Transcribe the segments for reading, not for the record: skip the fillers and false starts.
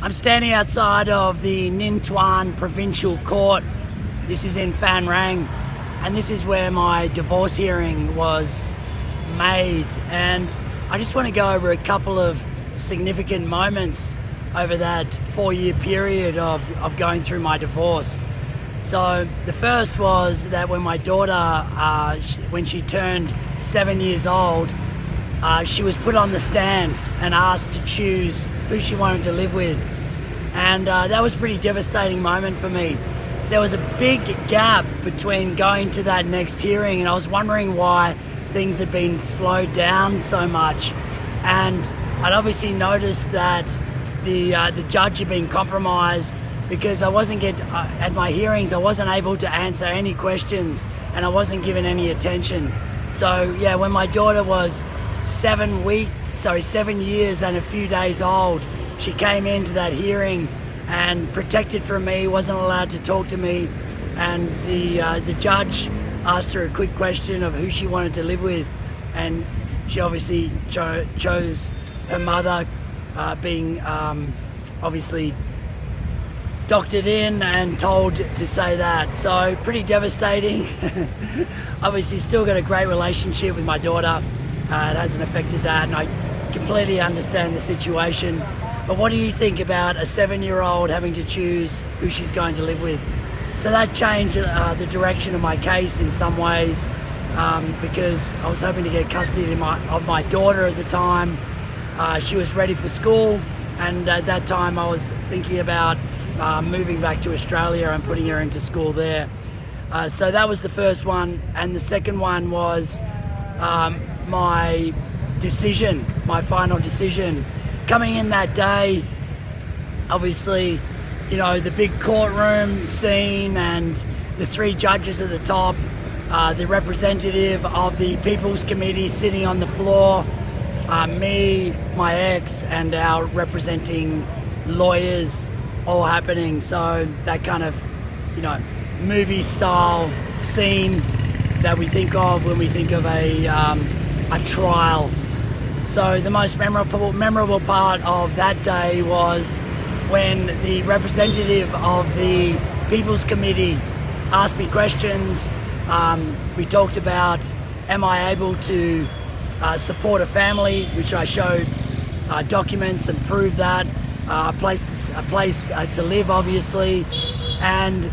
I'm standing outside of the Ninh Thuan Provincial Court. This is in Phan, and this is where my divorce hearing was made. And I just want to go over a couple of significant moments over that 4-year period of going through my divorce. So the first was that when my daughter, when she turned 7 years old, she was put on the stand and asked to choose who she wanted to live with. And that was a pretty devastating moment for me. There was a big gap between going to that next hearing, and I was wondering why things had been slowed down so much. And I'd obviously noticed that the judge had been compromised because I wasn't at my hearings, I wasn't able to answer any questions and I wasn't given any attention. So yeah, when my daughter was 7 years and a few days old, she came into that hearing and protected from me, wasn't allowed to talk to me, and the judge asked her a quick question of who she wanted to live with, and she obviously chose her mother, being obviously doctored in and told to say that. So pretty devastating. Obviously still got a great relationship with my daughter. It hasn't affected that, and I completely understand the situation. But what do you think about a 7-year-old having to choose who she's going to live with? So that changed the direction of my case in some ways, because I was hoping to get custody of my daughter at the time. She was ready for school, and at that time I was thinking about moving back to Australia and putting her into school there. So that was the first one, and the second one was my decision, my final decision. Coming in that day, obviously, you know, the big courtroom scene and the 3 judges at the top, the representative of the People's Committee sitting on the floor, me, my ex, and our representing lawyers all happening. So that kind of, you know, movie style scene that we think of when we think of a trial. So the most memorable part of that day was when the representative of the People's Committee asked me questions. We talked about, am I able to support a family, which I showed documents and proved that, a place to live, obviously. And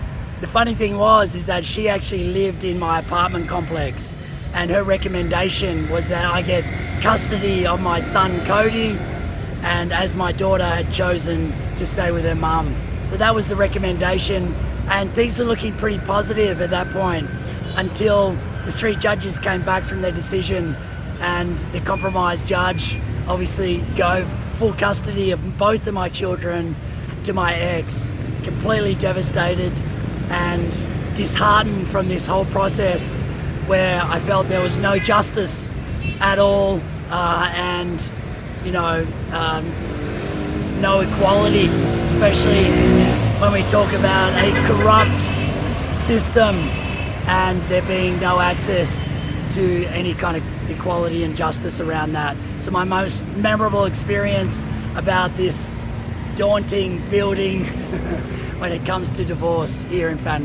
the funny thing is that she actually lived in my apartment complex, and her recommendation was that I get custody of my son Cody, and as my daughter had chosen to stay with her mum. So that was the recommendation, and things were looking pretty positive at that point until the 3 judges came back from their decision, and the compromised judge obviously gave full custody of both of my children to my ex. Completely devastated and disheartened from this whole process, where I felt there was no justice at all, and you know, no equality, especially when we talk about a corrupt system and there being no access to any kind of equality and justice around that. So my most memorable experience about this daunting building when it comes to divorce here in Phan.